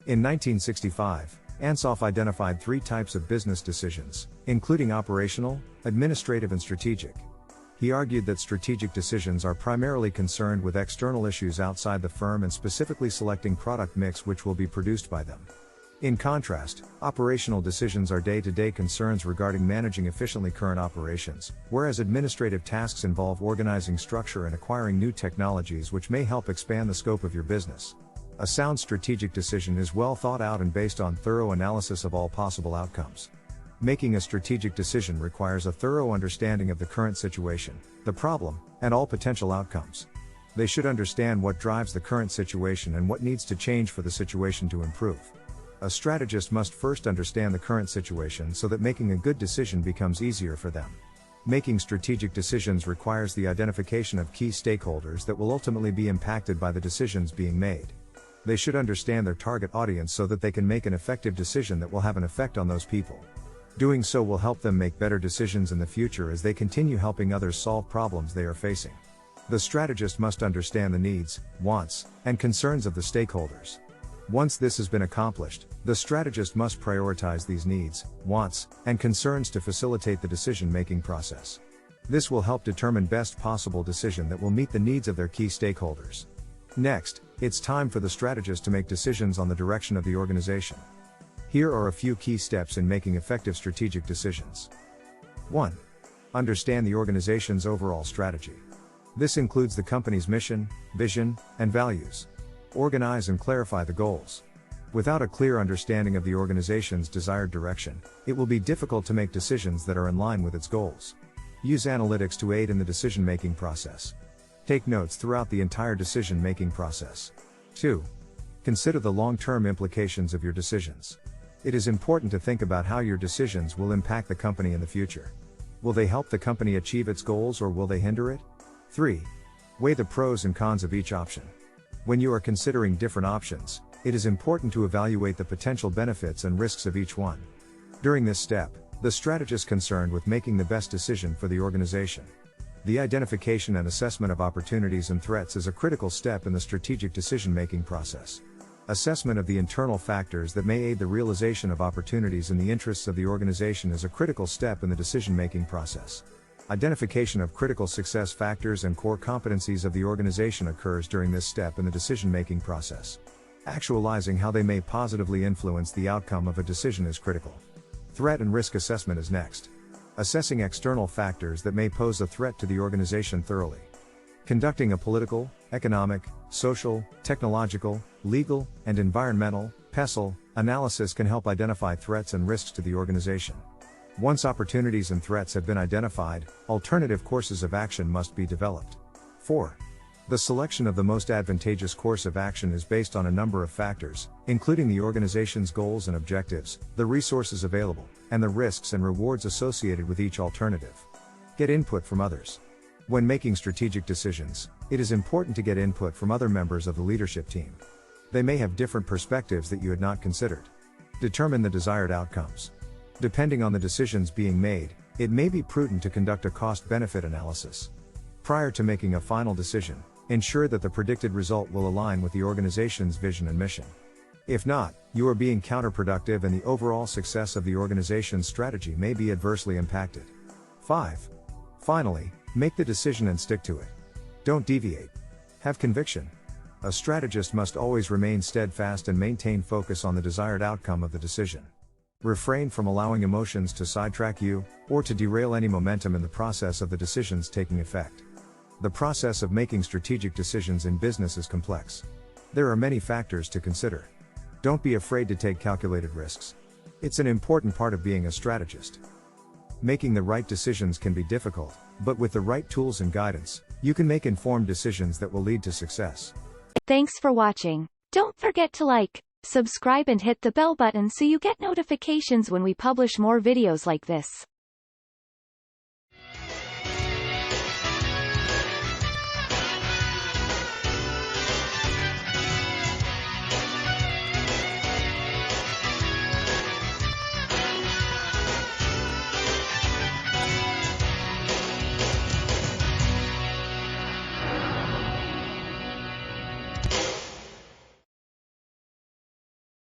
In 1965, Ansoff identified 3 types of business decisions, including operational, administrative and strategic. He argued that strategic decisions are primarily concerned with external issues outside the firm and specifically selecting product mix which will be produced by them. In contrast, operational decisions are day-to-day concerns regarding managing efficiently current operations, whereas administrative tasks involve organizing structure and acquiring new technologies which may help expand the scope of your business. A sound strategic decision is well thought out and based on thorough analysis of all possible outcomes. Making a strategic decision requires a thorough understanding of the current situation, the problem, and all potential outcomes. They should understand what drives the current situation and what needs to change for the situation to improve. A strategist must first understand the current situation so that making a good decision becomes easier for them. Making strategic decisions requires the identification of key stakeholders that will ultimately be impacted by the decisions being made. They should understand their target audience so that they can make an effective decision that will have an effect on those people. Doing so will help them make better decisions in the future as they continue helping others solve problems they are facing. The strategist must understand the needs, wants, and concerns of the stakeholders. Once this has been accomplished, the strategist must prioritize these needs, wants, and concerns to facilitate the decision-making process. This will help determine best possible decision that will meet the needs of their key stakeholders. Next, it's time for the strategist to make decisions on the direction of the organization. Here are a few key steps in making effective strategic decisions. 1. Understand the organization's overall strategy. This includes the company's mission, vision, and values. Organize and clarify the goals. Without a clear understanding of the organization's desired direction, it will be difficult to make decisions that are in line with its goals. Use analytics to aid in the decision-making process. Take notes throughout the entire decision-making process. 2. Consider the long-term implications of your decisions. It is important to think about how your decisions will impact the company in the future. Will they help the company achieve its goals or will they hinder it? 3. Weigh the pros and cons of each option. When you are considering different options, it is important to evaluate the potential benefits and risks of each one. During this step, the strategist is concerned with making the best decision for the organization. The identification and assessment of opportunities and threats is a critical step in the strategic decision-making process. Assessment of the internal factors that may aid the realization of opportunities in the interests of the organization is a critical step in the decision-making process. Identification of critical success factors and core competencies of the organization occurs during this step in the decision-making process. Actualizing how they may positively influence the outcome of a decision is critical. Threat and risk assessment is next. Assessing external factors that may pose a threat to the organization thoroughly. Conducting a political, economic, social, technological, legal, and environmental (PESL) analysis can help identify threats and risks to the organization. Once opportunities and threats have been identified, alternative courses of action must be developed. 4. The selection of the most advantageous course of action is based on a number of factors, including the organization's goals and objectives, the resources available, and the risks and rewards associated with each alternative. Get input from others. When making strategic decisions, it is important to get input from other members of the leadership team. They may have different perspectives that you had not considered. Determine the desired outcomes. Depending on the decisions being made, it may be prudent to conduct a cost-benefit analysis. Prior to making a final decision, ensure that the predicted result will align with the organization's vision and mission. If not, you are being counterproductive and the overall success of the organization's strategy may be adversely impacted. 5. Finally, make the decision and stick to it. Don't deviate. Have conviction. A strategist must always remain steadfast and maintain focus on the desired outcome of the decision. Refrain from allowing emotions to sidetrack you, or to derail any momentum in the process of the decisions taking effect. The process of making strategic decisions in business is complex. There are many factors to consider. Don't be afraid to take calculated risks. It's an important part of being a strategist. Making the right decisions can be difficult, but with the right tools and guidance, you can make informed decisions that will lead to success. Thanks for watching. Don't forget to like, subscribe and hit the bell button so you get notifications when we publish more videos like this.